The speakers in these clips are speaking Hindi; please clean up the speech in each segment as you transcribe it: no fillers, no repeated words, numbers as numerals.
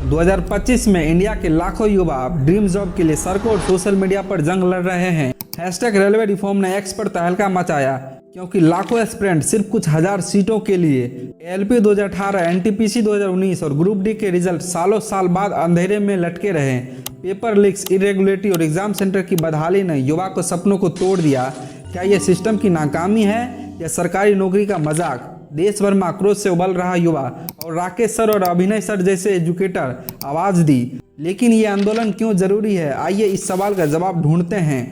2025 में इंडिया के लाखों युवा ड्रीम जॉब के लिए सड़कों और सोशल मीडिया पर जंग लड़ रहे हैं। हैशटैग रेलवे रिफॉर्म ने एक्स पर तहलका मचाया क्योंकि लाखों एस्पिरेंट सिर्फ कुछ हजार सीटों के लिए एएलपी 2018, एनटीपीसी 2019 और ग्रुप डी के रिजल्ट सालों साल बाद अंधेरे में लटके रहे। पेपर लीक्स, इरेगुलरिटी और एग्जाम सेंटर की बदहाली ने युवा को सपनों को तोड़ दिया। क्या यह सिस्टम की नाकामी है या सरकारी नौकरी का मजाक? देश भर में आक्रोश से उबल रहा युवा और राकेश सर और अभिनय सर जैसे एजुकेटर आवाज दी। लेकिन ये आंदोलन क्यों जरूरी है, आइए इस सवाल का जवाब ढूंढते हैं।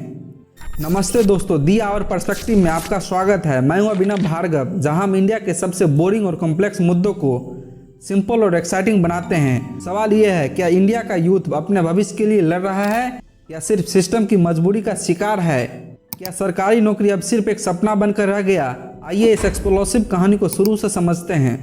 नमस्ते दोस्तों, दी आवर पर्सपेक्टिव में आपका स्वागत है। मैं हूं अभिनव भार्गव, जहां हम इंडिया के सबसे बोरिंग और कॉम्प्लेक्स मुद्दों को सिंपल और एक्साइटिंग बनाते हैं। सवाल यह है, क्या इंडिया का यूथ अपने भविष्य के लिए लड़ रहा है या सिर्फ सिस्टम की मजबूरी का शिकार है? क्या सरकारी नौकरी अब सिर्फ एक सपना बनकर रह गया? आइए इस एक्सप्लोसिव कहानी को शुरू से समझते हैं।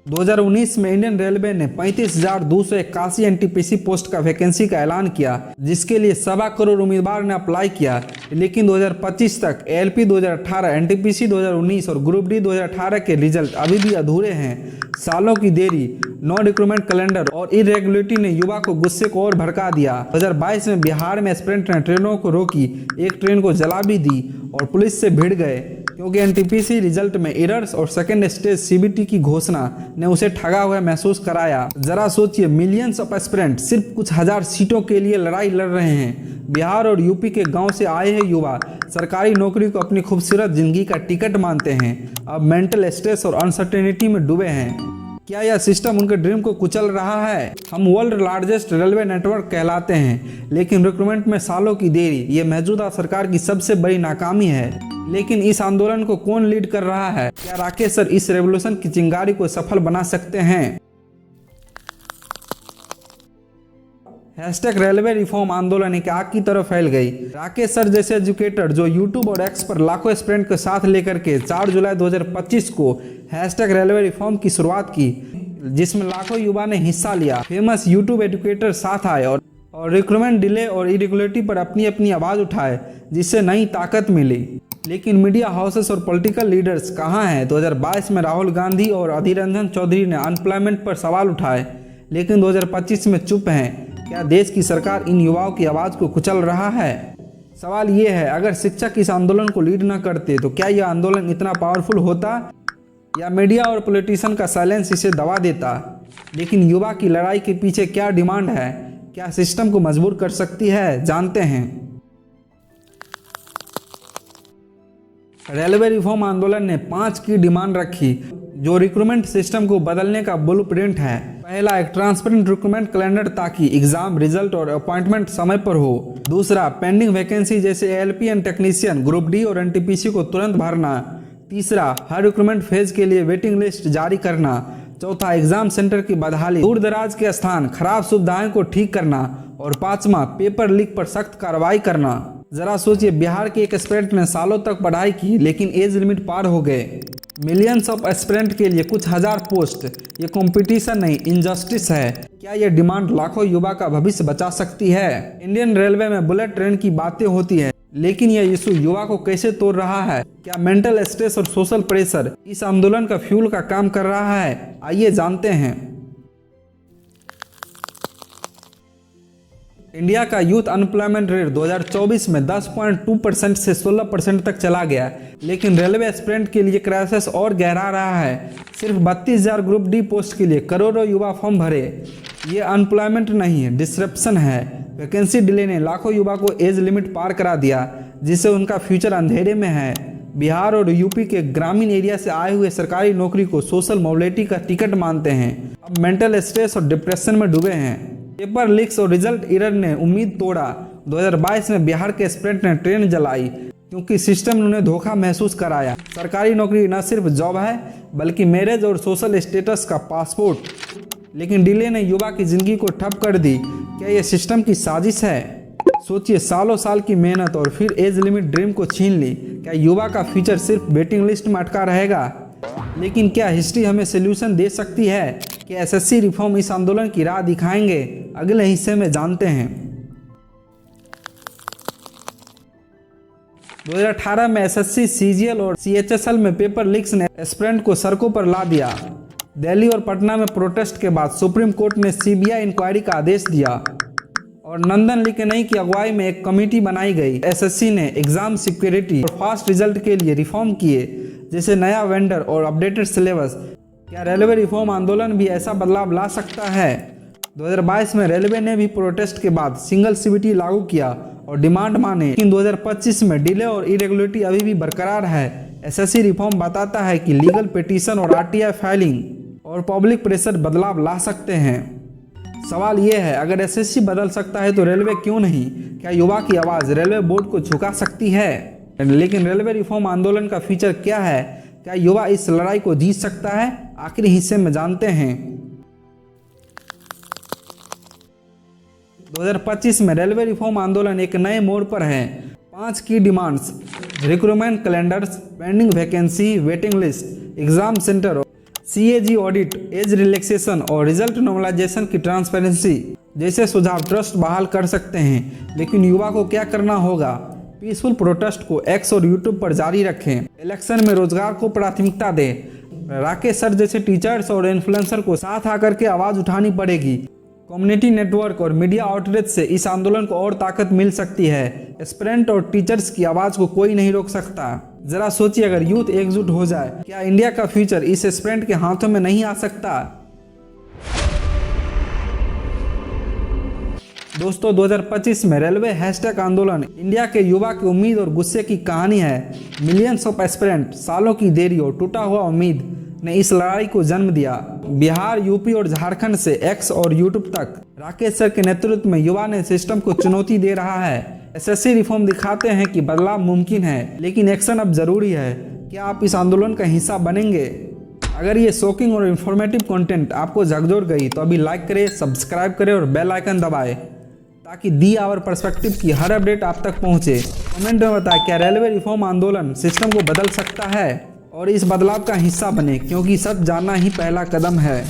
2019 में इंडियन रेलवे ने 35,281 एनटीपीसी पोस्ट का वैकेंसी का ऐलान किया, जिसके लिए 1.25 करोड़ उम्मीदवार ने अप्लाई किया। लेकिन 2025 तक एएलपी 2018, एनटीपीसी 2019 और ग्रुप डी 2018 के रिजल्ट अभी भी अधूरे हैं। सालों की देरी, नो रिक्रूटमेंट कैलेंडर और इरेगुलरिटी ने युवा को गुस्से को और भड़का दिया। 2022 में बिहार में एस्पिरेंट ने ट्रेनों को रोकी, एक ट्रेन को जला भी दी और पुलिस से भिड़ गए क्योंकि एनटीपीसी रिजल्ट में एरर्स और सेकेंड स्टेज सीबीटी की घोषणा ने उसे ठगा हुआ महसूस कराया। जरा सोचिए, मिलियंस ऑफ एस्पिरेंट सिर्फ कुछ हजार सीटों के लिए लड़ाई लड़ रहे हैं। बिहार और यूपी के गांव से आए हैं युवा सरकारी नौकरी को अपनी खूबसूरत जिंदगी का टिकट मानते हैं। अब मेंटल स्ट्रेस और अनसर्टेनिटी में डूबे हैं। क्या यह सिस्टम उनके ड्रीम को कुचल रहा है? हम वर्ल्ड लार्जेस्ट रेलवे नेटवर्क कहलाते हैं, लेकिन रिक्रूटमेंट में सालों की देरी ये मौजूदा सरकार की सबसे बड़ी नाकामी है। लेकिन इस आंदोलन को कौन लीड कर रहा है? क्या राकेश सर इस रेवोल्यूशन की चिंगारी को सफल बना सकते हैं? हैशटैग रेलवे रिफॉर्म आंदोलन एक आग की तरफ फैल गई। राकेश सर जैसे एजुकेटर जो यूट्यूब और एक्स पर लाखों एस्पिरेंट के साथ लेकर के 4 जुलाई 2025 को हैशटैग रेलवे रिफॉर्म की शुरुआत की, जिसमें लाखों युवा ने हिस्सा लिया। फेमस यूट्यूब एजुकेटर साथ आए और रिक्रूटमेंट डिले और इरेगुलरिटी पर अपनी अपनी आवाज उठाए, जिससे नई ताकत मिली। लेकिन मीडिया हाउसेस और पॉलिटिकल लीडर्स कहाँ हैं? 2022 में राहुल गांधी और अधीर रंजन चौधरी ने अनएम्प्लॉयमेंट पर सवाल उठाए, लेकिन 2025 में चुप हैं। क्या देश की सरकार इन युवाओं की आवाज़ को कुचल रहा है? सवाल ये है, अगर शिक्षक इस आंदोलन को लीड न करते तो क्या यह आंदोलन इतना पावरफुल होता या मीडिया और पॉलिटिशियन का साइलेंस इसे दबा देता? लेकिन युवा की लड़ाई के पीछे क्या डिमांड है? क्या सिस्टम को मजबूर कर सकती है? जानते हैं। रेलवे रिफॉर्म आंदोलन ने 5 की डिमांड रखी, जो रिक्रूटमेंट सिस्टम को बदलने का ब्लूप्रिंट है। पहला, एक ट्रांसपेरेंट रिक्रूटमेंट कैलेंडर ताकि एग्जाम, रिजल्ट और अपॉइंटमेंट समय पर हो। दूसरा, पेंडिंग वैकेंसी जैसे ALP and technician, group D और एनटीपीसी को तुरंत भरना। तीसरा, हर रिक्रूटमेंट फेज के लिए वेटिंग लिस्ट जारी करना। चौथा, एग्जाम सेंटर की बदहाली, दूर दराज के स्थान, खराब सुविधाएं को ठीक करना। और पांचवा, पेपर लीक पर सख्त कार्रवाई करना। जरा सोचिए, बिहार के एक एस्पिरेंट ने सालों तक पढ़ाई की, लेकिन एज लिमिट पार हो गए। मिलियंस ऑफ एस्पिरेंट के लिए कुछ हजार पोस्ट, ये कंपटीशन नहीं, इनजस्टिस है। क्या ये डिमांड लाखों युवा का भविष्य बचा सकती है? इंडियन रेलवे में बुलेट ट्रेन की बातें होती है, लेकिन यह इशू युवा को कैसे तोड़ रहा है? क्या मेंटल स्ट्रेस और सोशल प्रेशर इस आंदोलन का फ्यूल का काम कर रहा है? आइए जानते हैं। इंडिया का यूथ अनएम्प्लॉयमेंट रेट 2024 में 10.2% से 16% तक चला गया, लेकिन रेलवे एस्पिरेंट के लिए क्राइसिस और गहरा रहा है। सिर्फ 32,000 ग्रुप डी पोस्ट के लिए करोड़ों युवा फॉर्म भरे। ये अनएम्प्लॉयमेंट नहीं है, डिसरप्शन है। वैकेंसी डिले ने लाखों युवा को एज लिमिट पार करा दिया, जिससे उनका फ्यूचर अंधेरे में है। बिहार और यूपी के ग्रामीण एरिया से आए हुए सरकारी नौकरी को सोशल मोबिलिटी का टिकट मानते हैं। अब मेंटल स्ट्रेस और डिप्रेशन में डूबे हैं। पेपर लीक्स और रिजल्ट एरर ने उम्मीद तोड़ा। 2022 में बिहार के एस्पिरेंट ने ट्रेन जलाई क्योंकि सिस्टम ने उन्हें धोखा महसूस कराया। सरकारी नौकरी न सिर्फ जॉब है, बल्कि मैरिज और सोशल स्टेटस का पासपोर्ट। लेकिन डिले ने युवा की जिंदगी को ठप कर दी। क्या यह सिस्टम की साजिश है? सोचिए, सालों साल की मेहनत और फिर एज लिमिट ड्रीम को छीन ली। क्या युवा का फ्यूचर सिर्फ वेटिंग लिस्ट में अटका रहेगा? लेकिन क्या हिस्ट्री हमें सोल्यूशन दे सकती है? कि एसएससी रिफॉर्म इस आंदोलन की राह दिखाएंगे? अगले हिस्से में जानते हैं। 2018 में एसएससी, सीजीएल और सीएचएसएल में पेपर लीक्स ने एस्पिरेंट को सड़कों पर ला दिया। दिल्ली और पटना में प्रोटेस्ट के बाद सुप्रीम कोर्ट ने सीबीआई इंक्वायरी का आदेश दिया और नंदन लीकेनई की अगुवाई में एक कमेटी बनाई गई। एसएससी ने एग्जाम सिक्योरिटी और फास्ट रिजल्ट के लिए रिफॉर्म किए, जैसे नया वेंडर और अपडेटेड सिलेबस। क्या रेलवे रिफॉर्म आंदोलन भी ऐसा बदलाव ला सकता है? 2022 में रेलवे ने भी प्रोटेस्ट के बाद सिंगल सीबीटी लागू किया और डिमांड माने, लेकिन 2025 में डिले और इरेगुलरिटी अभी भी बरकरार है। एसएससी रिफॉर्म बताता है कि लीगल पिटीशन और आरटीआई फाइलिंग और पब्लिक प्रेशर बदलाव ला सकते हैं। सवाल यह है, अगर एसएससी बदल सकता है तो रेलवे क्यों नहीं? क्या युवा की आवाज़ रेलवे बोर्ड को झुका सकती है? लेकिन रेलवे रिफॉर्म आंदोलन का फ्यूचर क्या है? क्या युवा इस लड़ाई को जीत सकता है? आखिरी हिस्से में जानते हैं। 2025 में रेलवे रिफॉर्म आंदोलन एक नए मोड़ पर है। 5 की demands: recruitment calendars, pending vacancy, waiting list, exam centre, CAG audit, age relaxation और रिजल्ट नॉर्मलाइजेशन की ट्रांसपेरेंसी जैसे सुझाव ट्रस्ट बहाल कर सकते हैं। लेकिन युवा को क्या करना होगा? पीसफुल प्रोटेस्ट को एक्स और यूट्यूब पर जारी रखें। इलेक्शन में रोजगार को प्राथमिकता दें। राकेश सर जैसे टीचर्स और इन्फ्लुएंसर को साथ आकर के आवाज़ उठानी पड़ेगी। कम्युनिटी नेटवर्क और मीडिया आउटलेट से इस आंदोलन को और ताकत मिल सकती है। एस्पिरेंट और टीचर्स की आवाज़ को कोई नहीं रोक सकता। जरा सोचिए, अगर यूथ एकजुट हो जाए, क्या इंडिया का फ्यूचर इस एस्पिरेंट के हाथों में नहीं आ सकता? दोस्तों, 2025 में रेलवे हैशटैग आंदोलन इंडिया के युवा की उम्मीद और गुस्से की कहानी है। मिलियंस ऑफ एस्पिरेंट, सालों की देरी और टूटा हुआ उम्मीद ने इस लड़ाई को जन्म दिया। बिहार, यूपी और झारखंड से एक्स और यूट्यूब तक राकेश सर के नेतृत्व में युवा ने सिस्टम को चुनौती दे रहा है। एसएससी रिफॉर्म दिखाते हैं कि बदलाव मुमकिन है, लेकिन एक्शन अब जरूरी है। क्या आप इस आंदोलन का हिस्सा बनेंगे? अगर ये शॉकिंग और इन्फॉर्मेटिव कंटेंट आपको झकझोर गई तो अभी लाइक करें, सब्सक्राइब करें और बेल आइकन दबाएं, ताकि दी आवर पर्सपेक्टिव की हर अपडेट आप तक पहुंचे। कमेंट में बताएं, क्या रेलवे रिफॉर्म आंदोलन सिस्टम को बदल सकता है? और इस बदलाव का हिस्सा बने, क्योंकि सच जानना ही पहला कदम है।